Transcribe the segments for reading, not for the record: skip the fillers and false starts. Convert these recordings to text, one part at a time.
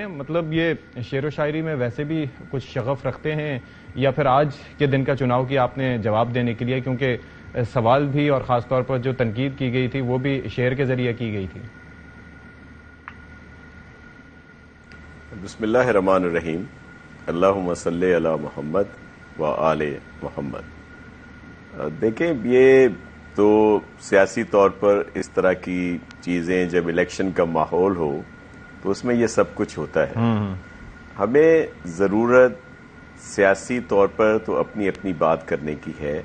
مطلب یہ شعر و شاعری میں ویسے بھی کچھ شغف رکھتے ہیں یا پھر آج کے دن کا چناؤ کی آپ نے جواب دینے کے لیے، کیونکہ سوال بھی اور خاص طور پر جو تنقید کی گئی تھی وہ بھی شعر کے ذریعے کی گئی تھی؟ بسم اللہ الرحمن الرحیم، اللہم صلی علی محمد و آل محمد۔ دیکھیں، یہ تو سیاسی طور پر اس طرح کی چیزیں جب الیکشن کا ماحول ہو تو اس میں یہ سب کچھ ہوتا ہے۔ ہمیں ضرورت سیاسی طور پر تو اپنی اپنی بات کرنے کی ہے،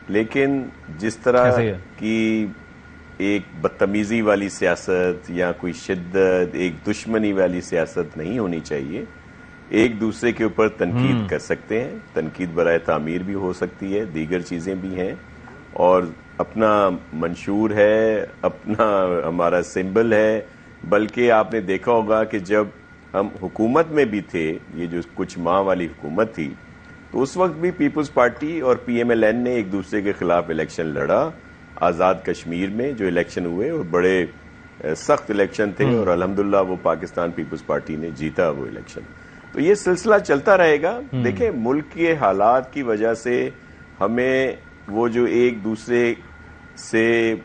لیکن جس طرح کی ایک بدتمیزی والی سیاست یا کوئی شدت، ایک دشمنی والی سیاست نہیں ہونی چاہیے۔ ایک دوسرے کے اوپر تنقید کر سکتے ہیں، تنقید برائے تعمیر بھی ہو سکتی ہے، دیگر چیزیں بھی ہیں، اور اپنا منشور ہے، اپنا ہمارا سمبل ہے۔ بلکہ آپ نے دیکھا ہوگا کہ جب ہم حکومت میں بھی تھے، یہ جو کچھ ماہ والی حکومت تھی، تو اس وقت بھی پیپلز پارٹی اور پی ایم ایل این نے ایک دوسرے کے خلاف الیکشن لڑا۔ آزاد کشمیر میں جو الیکشن ہوئے اور بڑے سخت الیکشن تھے، اور الحمدللہ وہ پاکستان پیپلز پارٹی نے جیتا وہ الیکشن۔ تو یہ سلسلہ چلتا رہے گا۔ دیکھیں، ملک کے حالات کی وجہ سے ہمیں وہ جو ایک دوسرے سے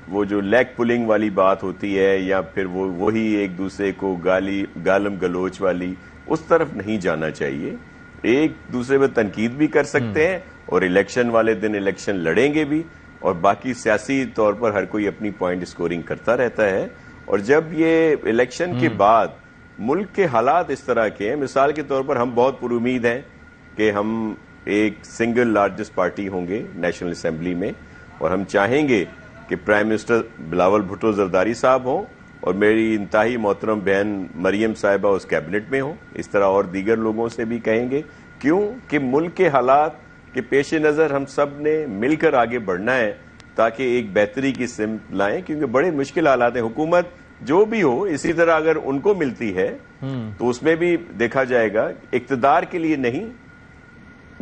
وہ جو لیگ پلنگ والی بات ہوتی ہے، یا پھر وہی ایک دوسرے کو گالم گلوچ والی، اس طرف نہیں جانا چاہیے۔ ایک دوسرے پہ تنقید بھی کر سکتے ہیں، اور الیکشن والے دن الیکشن لڑیں گے بھی، اور باقی سیاسی طور پر ہر کوئی اپنی پوائنٹ سکورنگ کرتا رہتا ہے۔ اور جب یہ الیکشن کے بعد ملک کے حالات اس طرح کے ہیں، مثال کے طور پر ہم بہت پر امید ہیں کہ ہم ایک سنگل لارجسٹ پارٹی ہوں گے نیشنل اسمبلی میں، اور ہم چاہیں گے کہ پرائم منسٹر بلاول بھٹو زرداری صاحب ہوں، اور میری انتہائی محترم بہن مریم صاحبہ اس کیبنٹ میں ہوں۔ اس طرح اور دیگر لوگوں سے بھی کہیں گے، کیوں کہ ملک کے حالات کے پیش نظر ہم سب نے مل کر آگے بڑھنا ہے، تاکہ ایک بہتری کی سمت لائیں، کیونکہ بڑے مشکل حالات ہیں۔ حکومت جو بھی ہو، اسی طرح اگر ان کو ملتی ہے تو اس میں بھی دیکھا جائے گا اقتدار کے لیے نہیں،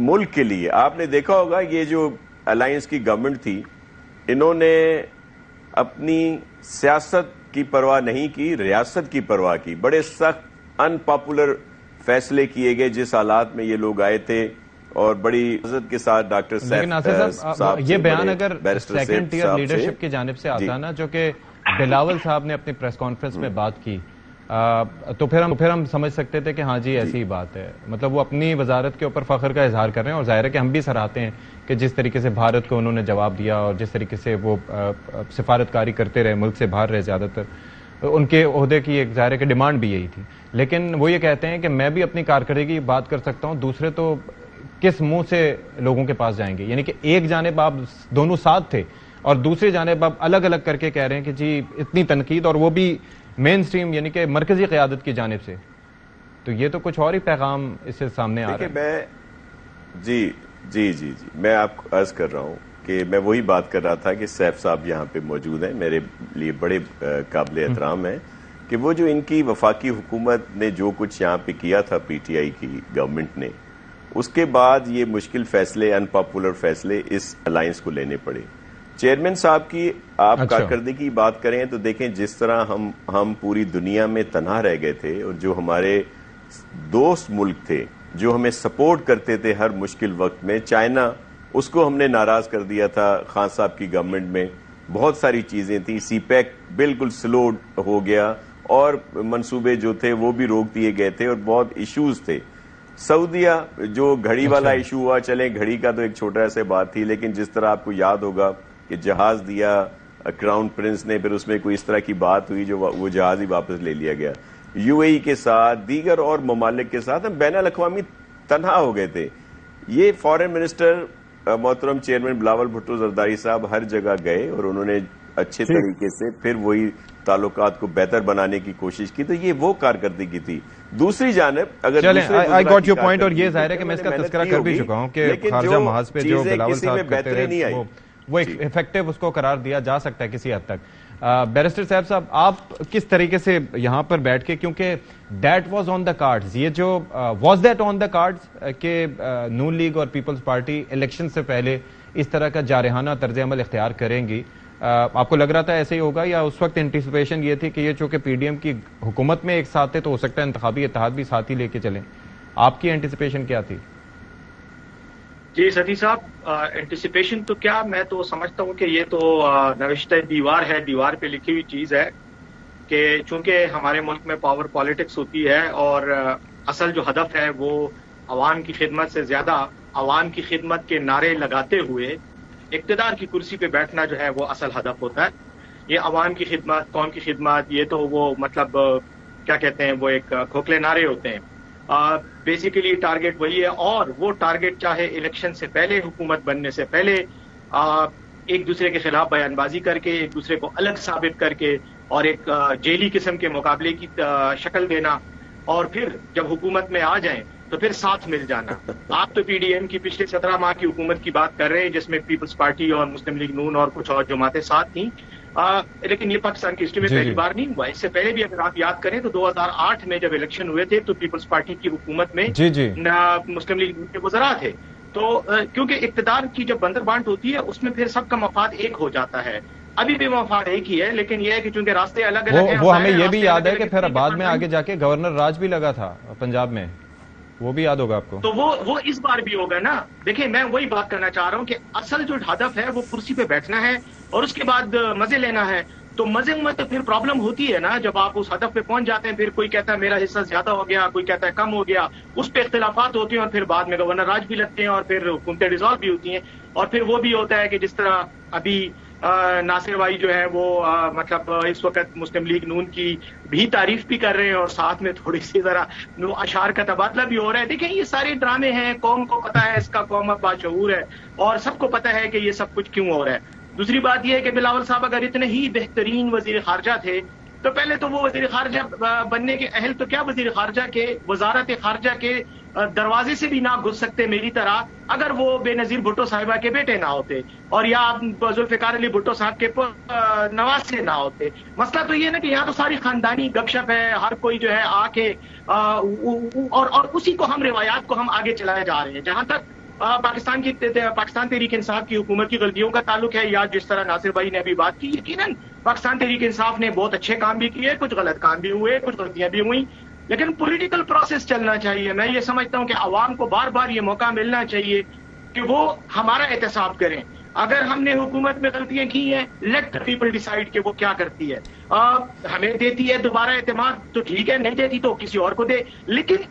ملک کے لیے۔ آپ نے دیکھا ہوگا یہ جو الائنس کی گورنمنٹ تھی، انہوں نے اپنی سیاست کی پرواہ نہیں کی، ریاست کی پرواہ کی۔ بڑے سخت ان پاپولر فیصلے کیے گئے جس حالات میں یہ لوگ آئے تھے، اور بڑی عزت کے ساتھ ڈاکٹر صاحب یہ بیان اگر سیکنڈ ٹیئر لیڈرشپ کی جانب سے آتا نا، جو کہ بلاول صاحب نے اپنی پریس کانفرنس میں بات کی، تو پھر ہم سمجھ سکتے تھے کہ ہاں جی ایسی ہی بات ہے۔ مطلب وہ اپنی وزارت کے اوپر فخر کا اظہار کر رہے ہیں، اور ظاہر ہے کہ ہم بھی سراہتے ہیں کہ جس طریقے سے بھارت کو انہوں نے جواب دیا، اور جس طریقے سے وہ سفارتکاری کرتے رہے، ملک سے باہر رہے زیادہ تر، ان کے عہدے کی ایک ظاہر ہے کہ ڈیمانڈ بھی یہی تھی۔ لیکن وہ یہ کہتے ہیں کہ میں بھی اپنی کارکردگی کی بات کر سکتا ہوں، دوسرے تو کس منہ سے لوگوں کے پاس جائیں گے؟ یعنی کہ ایک جانب آپ دونوں ساتھ تھے، اور دوسری جانب آپ الگ الگ کر کے کہہ رہے ہیں کہ جی اتنی تنقید، اور وہ بھی مین سٹریم یعنی کہ مرکزی قیادت کی جانب سے۔ تو یہ تو کچھ اور ہی پیغام اس سے سامنے آ رہا ہے۔ جی میں آپ کو عرض کر رہا ہوں کہ میں وہی بات کر رہا تھا کہ سیف صاحب یہاں پہ موجود ہیں، میرے لیے بڑے قابل احترام ہیں، کہ وہ جو ان کی وفاقی حکومت نے جو کچھ یہاں پہ کیا تھا، پی ٹی آئی کی گورنمنٹ نے، اس کے بعد یہ مشکل فیصلے، ان پاپولر فیصلے اس الائنس کو لینے پڑے۔ چیئرمین صاحب کی آپ کارکردگی کی بات کریں تو دیکھیں، جس طرح ہم پوری دنیا میں تنہا رہ گئے تھے، اور جو ہمارے دوست ملک تھے جو ہمیں سپورٹ کرتے تھے ہر مشکل وقت میں، چائنا، اس کو ہم نے ناراض کر دیا تھا خان صاحب کی گورنمنٹ میں۔ بہت ساری چیزیں تھیں، سی پیک بالکل سلو ہو گیا، اور منصوبے جو تھے وہ بھی روک دیے گئے تھے، اور بہت ایشوز تھے۔ سعودیہ جو گھڑی والا ایشو ہوا، چلیں گھڑی کا تو ایک چھوٹا سا بات تھی، لیکن جس طرح آپ کو یاد ہوگا کہ جہاز دیا کراؤن پرنس نے، پھر اس میں کوئی اس طرح کی بات ہوئی جو وہ جہاز ہی واپس لے لیا گیا۔ یو اے ای کے ساتھ، دیگر اور ممالک کے ساتھ ہم بین الاقوامی تنہا ہو گئے تھے۔ یہ فارن منسٹر محترم چیئرمین بلاول بھٹو زرداری صاحب ہر جگہ گئے، اور انہوں نے اچھے طریقے سے پھر وہی تعلقات کو بہتر بنانے کی کوشش کی۔ تو یہ وہ کارکردگی تھی۔ دوسری جانب اگر آئی گاٹ یور پوائنٹ، اور یہ ظاہر ہے کہ میں اس کا تذکرہ کر بھی چکا ہوں کہ خارجہ محاذ پہ جو بلاول صاحب کرتے رہے وہ ایک ایفیکٹو اس کو قرار دیا جا سکتا ہے کسی حد تک۔ بیرسٹر صاحب آپ کس طریقے سے یہاں پر بیٹھ کے، کیونکہ that was on the cards, یہ جو was that on the cards کہ نون لیگ اور پیپلز پارٹی الیکشن سے پہلے اس طرح کا جارحانہ طرز عمل اختیار کریں گی، آپ کو لگ رہا تھا ایسے ہی ہوگا یا اس وقت انٹیسپیشن یہ تھی کہ یہ چونکہ پی ڈی ایم کی حکومت میں ایک ساتھ تھے تو ہو سکتا ہے انتخابی اتحاد بھی ساتھ ہی لے کے چلیں؟ آپ کی انٹیسپیشن کیا تھی؟ جی ستی صاحب، انٹیسپیشن تو کیا، میں تو سمجھتا ہوں کہ یہ تو نوشتہ دیوار ہے، دیوار پہ لکھی ہوئی چیز ہے کہ چونکہ ہمارے ملک میں پاور پالیٹکس ہوتی ہے اور اصل جو ہدف ہے وہ عوام کی خدمت سے زیادہ عوام کی خدمت کے نعرے لگاتے ہوئے اقتدار کی کرسی پہ بیٹھنا جو ہے وہ اصل ہدف ہوتا ہے. یہ عوام کی خدمت، قوم کی خدمت، یہ تو وہ مطلب کیا کہتے ہیں، وہ ایک کھوکھلے نعرے ہوتے ہیں. بیسیکلی ٹارگیٹ وہی ہے، اور وہ ٹارگیٹ چاہے الیکشن سے پہلے، حکومت بننے سے پہلے ایک دوسرے کے خلاف بیان بازی کر کے، ایک دوسرے کو الگ ثابت کر کے اور ایک جیلی قسم کے مقابلے کی شکل دینا، اور پھر جب حکومت میں آ جائیں تو پھر ساتھ مل جانا. آپ تو پی ڈی ایم کی پچھلے 17 ماہ کی حکومت کی بات کر رہے ہیں جس میں پیپلز پارٹی اور مسلم لیگ نون اور کچھ اور جماعتیں ساتھ تھیں، لیکن یہ پاکستان کی ہسٹری میں پہلی بار نہیں ہوا. اس سے پہلے بھی اگر آپ یاد کریں تو 2008 میں جب الیکشن ہوئے تھے تو پیپلز پارٹی کی حکومت میں مسلم لیگ نون کے وزراء تھے. تو کیونکہ اقتدار کی جب بندر بانٹ ہوتی ہے اس میں پھر سب کا مفاد ایک ہو جاتا ہے. ابھی بھی مفاد ایک ہی ہے، لیکن یہ ہے کہ چونکہ راستے الگ الگ ہیں. وہ ہمیں یہ بھی یاد ہے کہ پھر بعد میں آگے جا کے گورنر راج بھی لگا تھا پنجاب میں، وہ بھی یاد ہوگا آپ کو. تو وہ اس بار بھی ہوگا نا. دیکھیں میں وہی بات کرنا چاہ رہا ہوں کہ اصل جو ہدف ہے وہ کرسی پہ بیٹھنا ہے اور اس کے بعد مزے لینا ہے. تو مزے میں تو پھر پرابلم ہوتی ہے نا جب آپ اس ہدف پہ پہنچ جاتے ہیں. پھر کوئی کہتا ہے میرا حصہ زیادہ ہو گیا، کوئی کہتا ہے کم ہو گیا، اس پہ اختلافات ہوتے ہیں اور پھر بعد میں گورنر راج بھی لگتے ہیں اور پھر حکومتیں ڈیزالو بھی ہوتی ہیں. اور پھر وہ بھی ہوتا ہے کہ جس طرح ابھی ناصر بھائی جو ہے وہ مطلب اس وقت مسلم لیگ نون کی بھی تعریف بھی کر رہے ہیں اور ساتھ میں تھوڑی سی ذرا اشعار کا تبادلہ بھی ہو رہا ہے. دیکھیں یہ سارے ڈرامے ہیں، قوم کو پتا ہے اس کا، قوم اب باشعور ہے اور سب کو پتا ہے کہ یہ سب کچھ کیوں ہو رہا ہے. دوسری بات یہ ہے کہ بلاول صاحب اگر اتنے ہی بہترین وزیر خارجہ تھے تو پہلے تو وہ وزیر خارجہ بننے کے اہل تو کیا وزیر خارجہ کے، وزارت خارجہ کے دروازے سے بھی نہ گھس سکتے میری طرح اگر وہ بے نظیر بھٹو صاحبہ کے بیٹے نہ ہوتے اور یا ذوالفقار علی بھٹو صاحب کے نواز سے نہ ہوتے. مسئلہ تو یہ نا کہ یہاں تو ساری خاندانی گپ شپ ہے، ہر کوئی جو ہے آ کے اور اسی کو ہم روایات کو ہم آگے چلائے جا رہے ہیں. جہاں تک پاکستان تحریک انصاف کی حکومت کی غلطیوں کا تعلق ہے، یا جس طرح ناصر بھائی نے ابھی بات کی، یقیناً پاکستان تحریک انصاف نے بہت اچھے کام بھی کیے، کچھ غلط کام بھی ہوئے، کچھ غلطیاں بھی ہوئیں، لیکن پولیٹیکل پروسیس چلنا چاہیے. میں یہ سمجھتا ہوں کہ عوام کو بار بار یہ موقع ملنا چاہیے کہ وہ ہمارا احتساب کریں. اگر ہم نے حکومت میں غلطیاں کی ہیں، لیٹ پیپل ڈیسائیڈ کہ وہ کیا کرتی ہے. ہمیں دیتی ہے دوبارہ اعتماد تو ٹھیک ہے، نہیں دیتی تو کسی اور کو دے. لیکن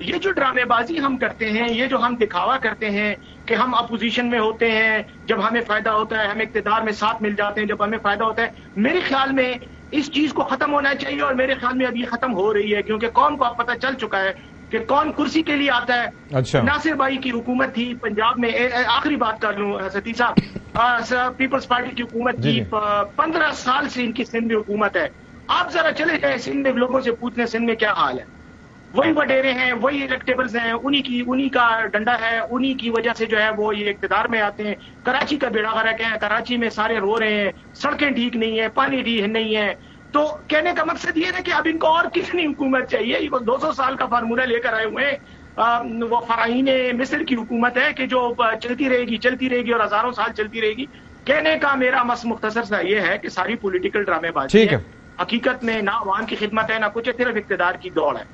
یہ جو ڈرامے بازی ہم کرتے ہیں، یہ جو ہم دکھاوا کرتے ہیں کہ ہم اپوزیشن میں ہوتے ہیں، جب ہمیں فائدہ ہوتا ہے ہم اقتدار میں ساتھ مل جاتے ہیں، جب ہمیں فائدہ ہوتا ہے، میرے خیال میں اس چیز کو ختم ہونا چاہیے. اور میرے خیال میں اب یہ ختم ہو رہی ہے کیونکہ قوم کو اب پتہ چل چکا ہے کہ کون کرسی کے لیے آتا ہے. اچھا، ناصر بھائی کی حکومت تھی پنجاب میں، آخری بات کر لوں ستی صاحب، پیپلز پارٹی کی حکومت تھی، 15 سال سے ان کی سندھ میں حکومت ہے. آپ ذرا چلے جائیں سندھ میں، لوگوں سے پوچھنے سندھ میں کیا حال ہے. وہی وڈیرے ہیں، وہی الیکٹیبلز ہیں، انہی کا ڈنڈا ہے، انہی کی وجہ سے جو ہے وہ یہ اقتدار میں آتے ہیں. کراچی کا بیڑا غرق ہے، کراچی میں سارے رو رہے ہیں، سڑکیں ٹھیک نہیں ہیں، پانی ٹھیک نہیں ہے. تو کہنے کا مقصد یہ ہے کہ اب ان کو اور کتنی حکومت چاہیے. یہ 200 سال کا فارمولہ لے کر آئے ہوئے ہیں. وہ فراہین مصر کی حکومت ہے کہ جو چلتی رہے گی اور ہزاروں سال چلتی رہے گی. کہنے کا میرا مختصر سا یہ ہے کہ ساری پولیٹیکل ڈرامے بازی ہے، حقیقت میں نہ عوام کی خدمت ہے نہ کچھ ہے، صرف اقتدار کی دوڑ ہے.